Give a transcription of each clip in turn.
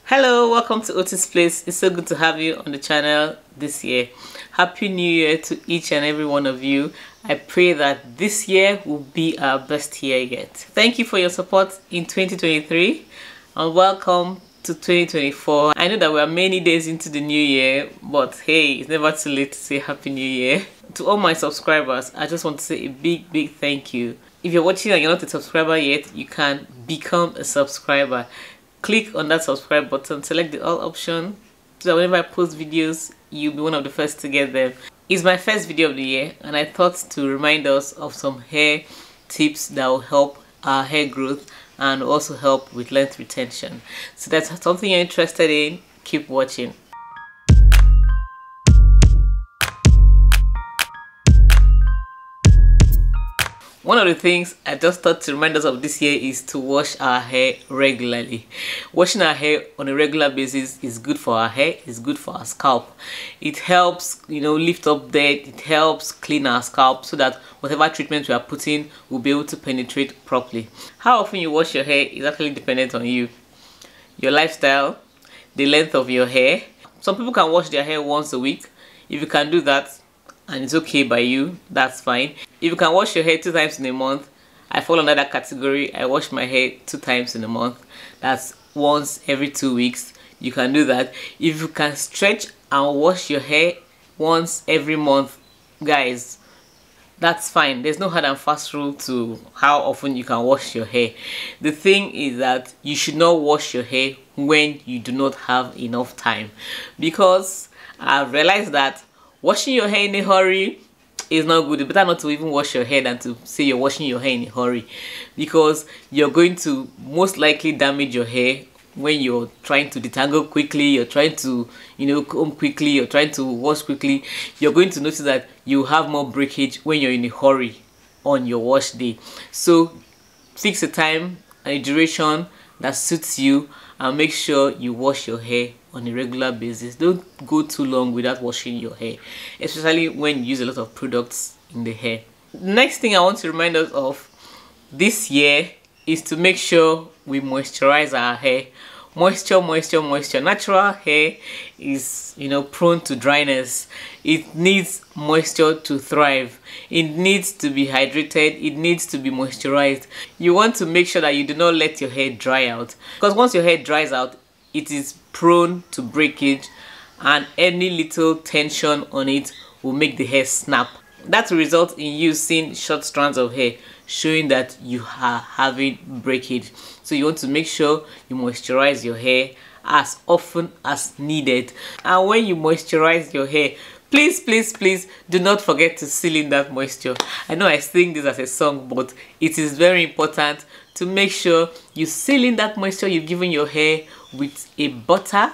Hello, welcome to Otis Place. It's so good to have you on the channel this year. Happy New Year to each and every one of you. I pray that this year will be our best year yet. Thank you for your support in 2023 and welcome to 2024. I know that we are many days into the new year, but hey, it's never too late to say Happy New Year. To all my subscribers, I just want to say a big thank you. If you're watching and you're not a subscriber yet, you can become a subscriber. Click on that subscribe button, select the all option so that whenever I post videos, you'll be one of the first to get them. It's my first video of the year and I thought to remind us of some hair tips that will help our hair growth and also help with length retention. So that's something you're interested in, keep watching. One of the things I just thought to remind us of this year is to wash our hair regularly. Washing our hair on a regular basis is good for our hair, it's good for our scalp. It helps, lift up dirt, it helps clean our scalp so that whatever treatment we are putting will be able to penetrate properly. How often you wash your hair is actually dependent on you, your lifestyle, the length of your hair. Some people can wash their hair once a week. If you can do that, and it's okay by you, that's fine. If you can wash your hair 2 times in a month, I fall under that category. I wash my hair 2 times in a month. That's once every 2 weeks. You can do that. If you can stretch and wash your hair once every month, guys, that's fine. There's no hard and fast rule to how often you can wash your hair. The thing is that you should not wash your hair when you do not have enough time, because I've realized that washing your hair in a hurry is not good. It's better not to even wash your hair than to say you're washing your hair in a hurry, because you're going to most likely damage your hair when you're trying to detangle quickly, you're trying to comb quickly, you're trying to wash quickly. You're going to notice that you have more breakage when you're in a hurry on your wash day. So fix a time and a duration that suits you and make sure you wash your hair on a regular basis. Don't go too long without washing your hair, especially when you use a lot of products in the hair. The next thing I want to remind us of this year is to make sure we moisturize our hair. Moisture. Natural hair is prone to dryness. It needs moisture to thrive. It needs to be hydrated. It needs to be moisturized. You want to make sure that you do not let your hair dry out, because once your hair dries out, it is prone to breakage, and any little tension on it will make the hair snap. That will result in you seeing short strands of hair, showing that you are having breakage. So you want to make sure you moisturize your hair as often as needed. And when you moisturize your hair, please do not forget to seal in that moisture. I know I sing this as a song, but it is very important to make sure you seal in that moisture you've given your hair with a butter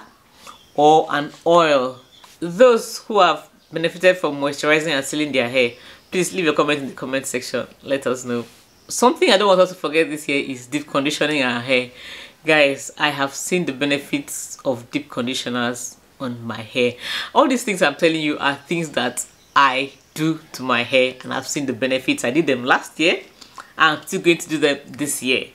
or an oil. Those who have benefited from moisturizing and sealing their hair, please leave your comment in the comment section. Let us know. Something I don't want us to forget this year is deep conditioning our hair. Guys, I have seen the benefits of deep conditioners on my hair. All these things I'm telling you are things that I do to my hair, and I've seen the benefits. I did them last year and I'm still going to do them this year.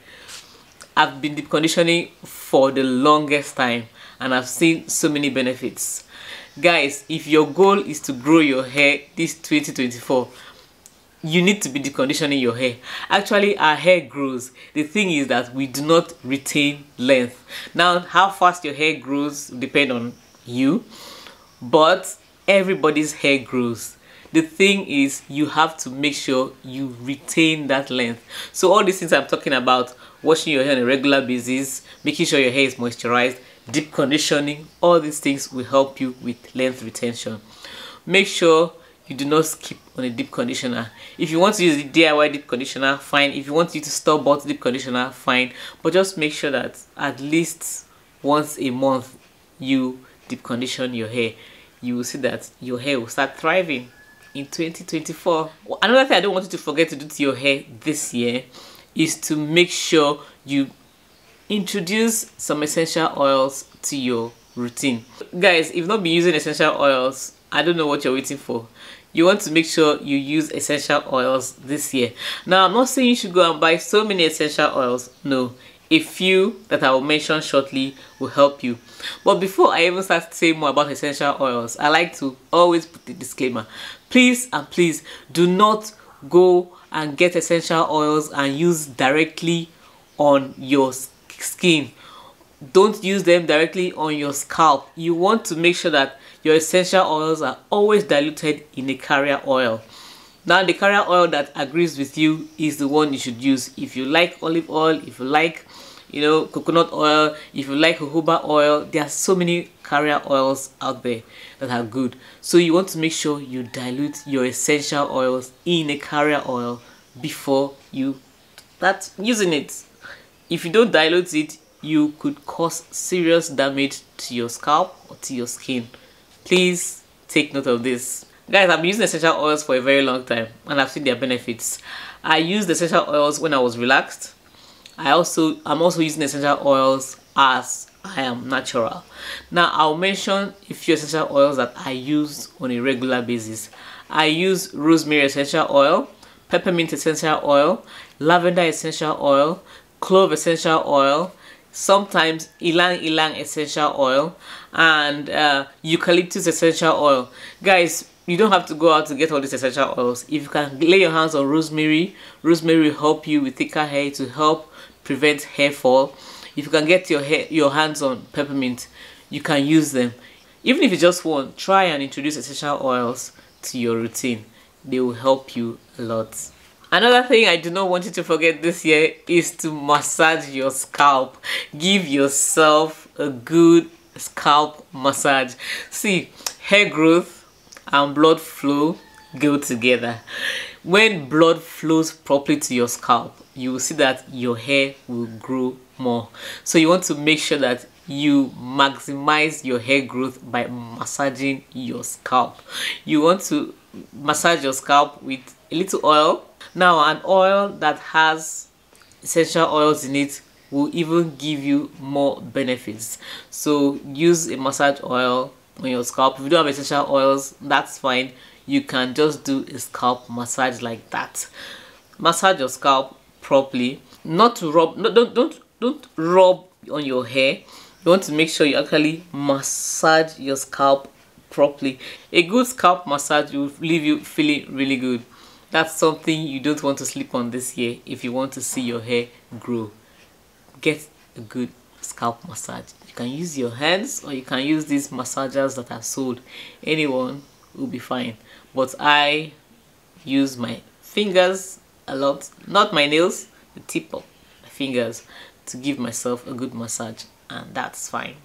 I've been deep conditioning for the longest time and I've seen so many benefits. Guys, if your goal is to grow your hair this 2024, you need to be deep conditioning your hair. Actually, our hair grows. The thing is that we do not retain length. Now, how fast your hair grows depends on you, but everybody's hair grows. The thing is, you have to make sure you retain that length. So all these things I'm talking about, washing your hair on a regular basis, making sure your hair is moisturized, deep conditioning, all these things will help you with length retention. Make sure you do not skip on a deep conditioner. If you want to use the DIY deep conditioner, fine. If you want to use store-bought deep conditioner, fine. But just make sure that at least once a month you deep condition your hair. You will see that your hair will start thriving in 2024. Another thing I don't want you to forget to do to your hair this year is to make sure you introduce some essential oils to your routine. Guys, if you've not been using essential oils, I don't know what you're waiting for. You want to make sure you use essential oils this year. Now, I'm not saying you should go and buy so many essential oils. No, a few that I will mention shortly will help you. But before I even start saying more about essential oils, I like to always put the disclaimer. Please and please do not go and get essential oils and use directly on your skin. Don't use them directly on your scalp. You want to make sure that your essential oils are always diluted in a carrier oil. Now the carrier oil that agrees with you is the one you should use. If you like olive oil, if you like coconut oil, if you like jojoba oil, there are so many carrier oils out there that are good. So you want to make sure you dilute your essential oils in a carrier oil before you start using it. If you don't dilute it, you could cause serious damage to your scalp or to your skin. Please take note of this. Guys, I've been using essential oils for a very long time and I've seen their benefits. I used essential oils when I was relaxed. I'm also using essential oils as I am natural. Now I'll mention a few essential oils that I use on a regular basis. I use rosemary essential oil, peppermint essential oil, lavender essential oil, clove essential oil, sometimes ylang ylang essential oil, and eucalyptus essential oil. Guys, you don't have to go out to get all these essential oils. If you can lay your hands on rosemary, rosemary will help you with thicker hair to help prevent hair fall. If you can get your hands on peppermint, you can use them. Even if you just want, try and introduce essential oils to your routine. They will help you a lot. Another thing I do not want you to forget this year is to massage your scalp. Give yourself a good scalp massage. See, hair growth and blood flow go together. When blood flows properly to your scalp, you will see that your hair will grow more. So you want to make sure that you maximize your hair growth by massaging your scalp. You want to massage your scalp with a little oil. Now, an oil that has essential oils in it will even give you more benefits. So use a massage oil on your scalp. If you don't have essential oils, that's fine. You can just do a scalp massage like that. Massage your scalp properly. Not to rub. No, don't rub on your hair. You want to make sure you actually massage your scalp properly. A good scalp massage will leave you feeling really good. That's something you don't want to sleep on this year if you want to see your hair grow. Get a good scalp massage. You can use your hands or you can use these massagers that are sold. Anyone will be fine. But I use my fingers a lot, not my nails, the tip of my fingers, to give myself a good massage, and that's fine.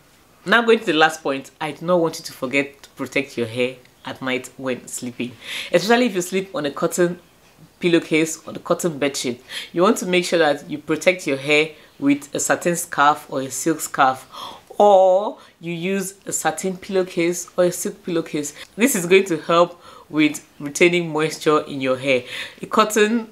Now going to the last point, I do not want you to forget to protect your hair at night when sleeping, especially if you sleep on a cotton pillowcase or the cotton bedsheet. You want to make sure that you protect your hair with a satin scarf or a silk scarf, or you use a satin pillowcase or a silk pillowcase. This is going to help with retaining moisture in your hair. A cotton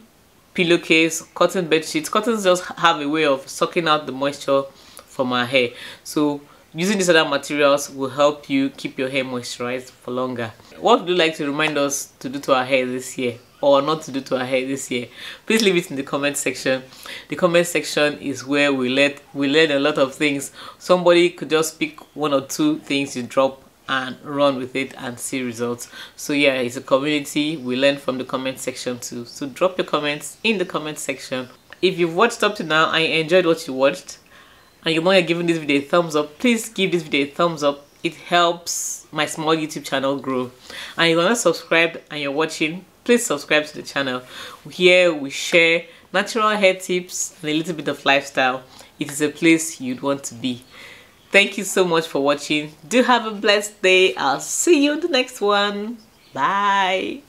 pillowcase, cotton bedsheets, cottons just have a way of sucking out the moisture from our hair. So using these other materials will help you keep your hair moisturized for longer. What would you like to remind us to do to our hair this year, or not to do to our hair this year? Please leave it in the comment section. The comment section is where we learn a lot of things. Somebody could just pick one or two things you drop and run with it and see results. So yeah, it's a community. We learn from the comment section too. So drop your comments in the comment section. If you've watched up to now and you enjoyed what you watched, and you're not giving this video a thumbs up, please give this video a thumbs up. It helps my small YouTube channel grow. And if you're not subscribed and you're watching, please subscribe to the channel. Here we share natural hair tips and a little bit of lifestyle. It is a place you'd want to be. Thank you so much for watching. Do have a blessed day. I'll see you in the next one. Bye.